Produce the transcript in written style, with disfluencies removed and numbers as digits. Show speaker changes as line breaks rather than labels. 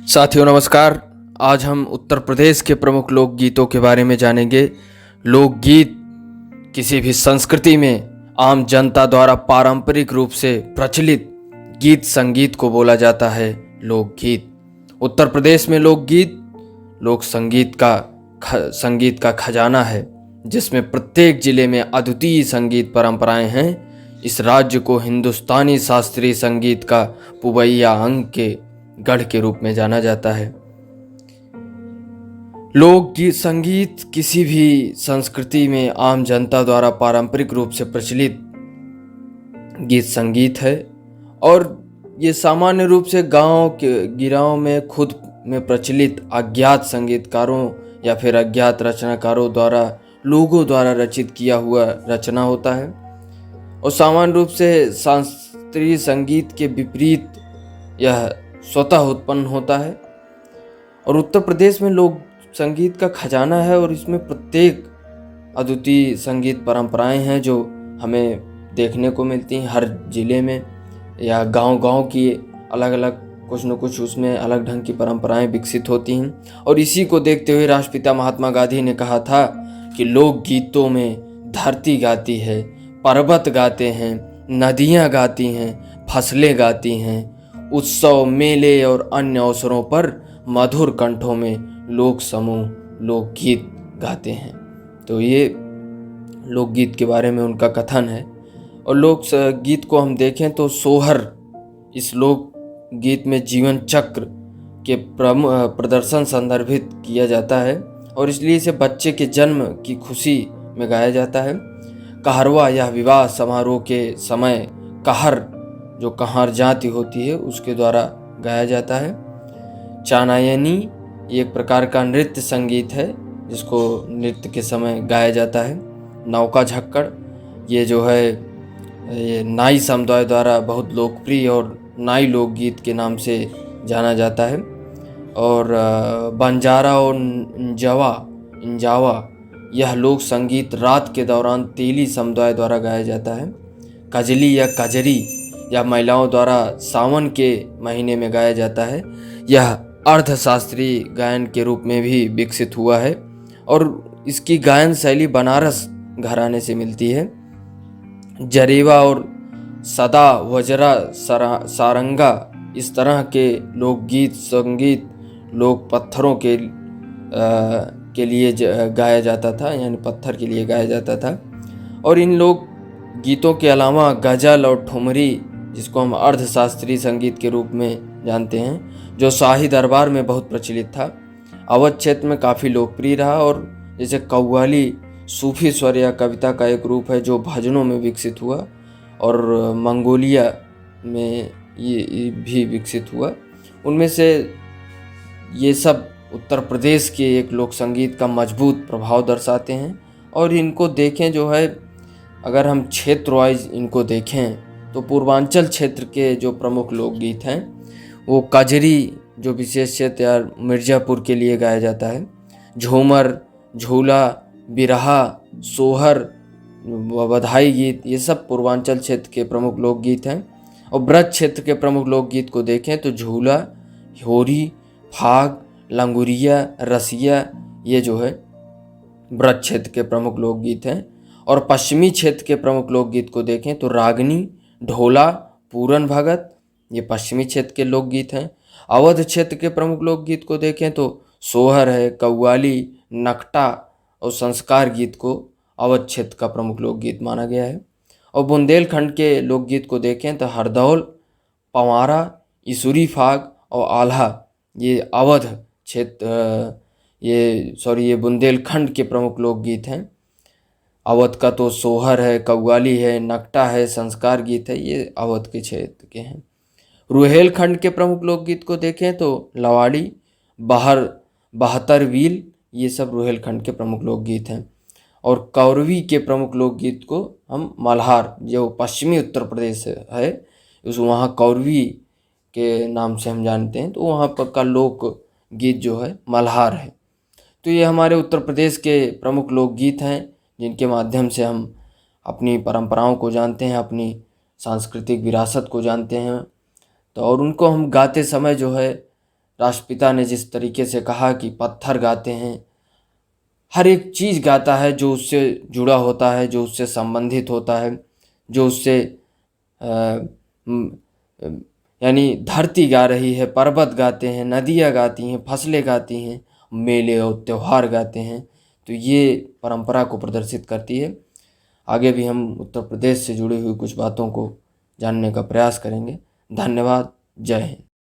साथियों नमस्कार। आज हम उत्तर प्रदेश के प्रमुख लोकगीतों के बारे में जानेंगे। लोकगीत किसी भी संस्कृति में आम जनता द्वारा पारंपरिक रूप से प्रचलित गीत संगीत को बोला जाता है लोकगीत। उत्तर प्रदेश में लोकगीत लोक संगीत का खजाना है, जिसमें प्रत्येक जिले में अद्वितीय संगीत परंपराएं हैं। इस राज्य को हिंदुस्तानी शास्त्रीय संगीत का पुबैया अंग के गढ़ के रूप में जाना जाता है। लोकगीत संगीत किसी भी संस्कृति में आम जनता द्वारा पारंपरिक रूप से प्रचलित गीत संगीत है और ये सामान्य रूप से गांव के गिराव में खुद में प्रचलित अज्ञात संगीतकारों या फिर अज्ञात रचनाकारों द्वारा लोगों द्वारा रचित किया हुआ रचना होता है और सामान्य रूप से शास्त्रीय संगीत के विपरीत यह स्वतः उत्पन्न होता है। और उत्तर प्रदेश में लोक संगीत का खजाना है और इसमें प्रत्येक अद्वितीय संगीत परंपराएं हैं जो हमें देखने को मिलती हैं। हर जिले में या गांव-गांव की अलग अलग कुछ न कुछ उसमें अलग ढंग की परंपराएं विकसित होती हैं। और इसी को देखते हुए राष्ट्रपिता महात्मा गांधी ने कहा था कि लोक गीतों में धरती गाती है, पर्वत गाते हैं, नदियां गाती हैं, फसलें गाती हैं, उत्सव मेले और अन्य अवसरों पर मधुर कंठों में लोक समूह लोकगीत गाते हैं। तो ये लोकगीत के बारे में उनका कथन है। और लोक गीत को हम देखें तो सोहर, इस लोक गीत में जीवन चक्र के प्रदर्शन संदर्भित किया जाता है और इसलिए इसे बच्चे के जन्म की खुशी में गाया जाता है। कहरवा यह विवाह समारोह के समय कहर, जो कहार जाति होती है, उसके द्वारा गाया जाता है। चानायनी ये एक प्रकार का नृत्य संगीत है जिसको नृत्य के समय गाया जाता है। नौका झक्कड़ ये जो है ये नाई समुदाय द्वारा बहुत लोकप्रिय और नाई लोकगीत के नाम से जाना जाता है। और बंजारा और इंजावा यह लोक संगीत रात के दौरान तेली समुदाय द्वारा गाया जाता है। कजली या कजरी यह महिलाओं द्वारा सावन के महीने में गाया जाता है। यह अर्धशास्त्रीय गायन के रूप में भी विकसित हुआ है और इसकी गायन शैली बनारस घराने से मिलती है। जरेवा और सदा वजरा सारंगा इस तरह के लोकगीत संगीत लोक पत्थरों के लिए गाया जाता था, यानी पत्थर के लिए गाया जाता था। और इन लोक गीतों के अलावा गजल और ठुमरी, जिसको हम अर्धशास्त्रीय संगीत के रूप में जानते हैं, जो शाही दरबार में बहुत प्रचलित था, अवध क्षेत्र में काफ़ी लोकप्रिय रहा। और जैसे कव्वाली सूफी स्वर या कविता का एक रूप है जो भजनों में विकसित हुआ और मंगोलिया में ये भी विकसित हुआ। उनमें से ये सब उत्तर प्रदेश के एक लोक संगीत का मजबूत प्रभाव दर्शाते हैं। और इनको देखें जो है, अगर हम क्षेत्र वाइज इनको देखें तो पूर्वांचल क्षेत्र के जो प्रमुख लोकगीत हैं वो कजरी, जो विशेष क्षेत्र या मिर्ज़ापुर के लिए गाया जाता है, झूमर, झूला, बिरहा, सोहर, बधाई गीत, ये सब पूर्वांचल क्षेत्र के प्रमुख लोकगीत हैं। और ब्रज क्षेत्र के प्रमुख लोकगीत को देखें तो झूला, होरी, फाग, लंगुरिया, रसिया, ये जो है ब्रज क्षेत्र के प्रमुख लोकगीत हैं। और पश्चिमी क्षेत्र के प्रमुख लोकगीत को देखें तो रागनी, ढोला, पूरन भगत, ये पश्चिमी क्षेत्र के लोकगीत हैं। अवध क्षेत्र के प्रमुख लोकगीत को देखें तो सोहर है, कव्वाली, नकटा और संस्कार गीत को अवध क्षेत्र का प्रमुख लोकगीत माना गया है। और बुंदेलखंड के लोकगीत को देखें तो हरदौल, पंवारा, इसूरी फाग और आल्हा, ये अवध क्षेत्र ये बुंदेलखंड के प्रमुख लोकगीत हैं। अवध का तो सोहर है, कव्वाली है, नकटा है, संस्कार गीत है, ये अवध के क्षेत्र के हैं। रुहेलखंड के प्रमुख लोकगीत को देखें तो लवाड़ी, बहतर वील, ये सब रुहेलखंड के प्रमुख लोकगीत हैं। और कौरवी के प्रमुख लोकगीत को हम मल्हार, जो पश्चिमी उत्तर प्रदेश है, उस वहाँ कौरवी के नाम से हम जानते हैं, तो वहाँ पर का लोक गीत जो है मल्हार है। तो ये हमारे उत्तर प्रदेश के प्रमुख लोकगीत हैं जिनके माध्यम से हम अपनी परंपराओं को जानते हैं, अपनी सांस्कृतिक विरासत को जानते हैं। तो और उनको हम गाते समय जो है राष्ट्रपिता ने जिस तरीके से कहा कि पत्थर गाते हैं, हर एक चीज़ गाता है जो उससे जुड़ा होता है, जो उससे संबंधित होता है, जो उससे अ, म, अ, यानी धरती गा रही है, पर्वत गाते हैं, नदियाँ गाती हैं, फसलें गाती हैं, मेले और त्योहार गाते हैं। तो ये परंपरा को प्रदर्शित करती है। आगे भी हम उत्तर प्रदेश से जुड़ी हुई कुछ बातों को जानने का प्रयास करेंगे। धन्यवाद। जय हिंद।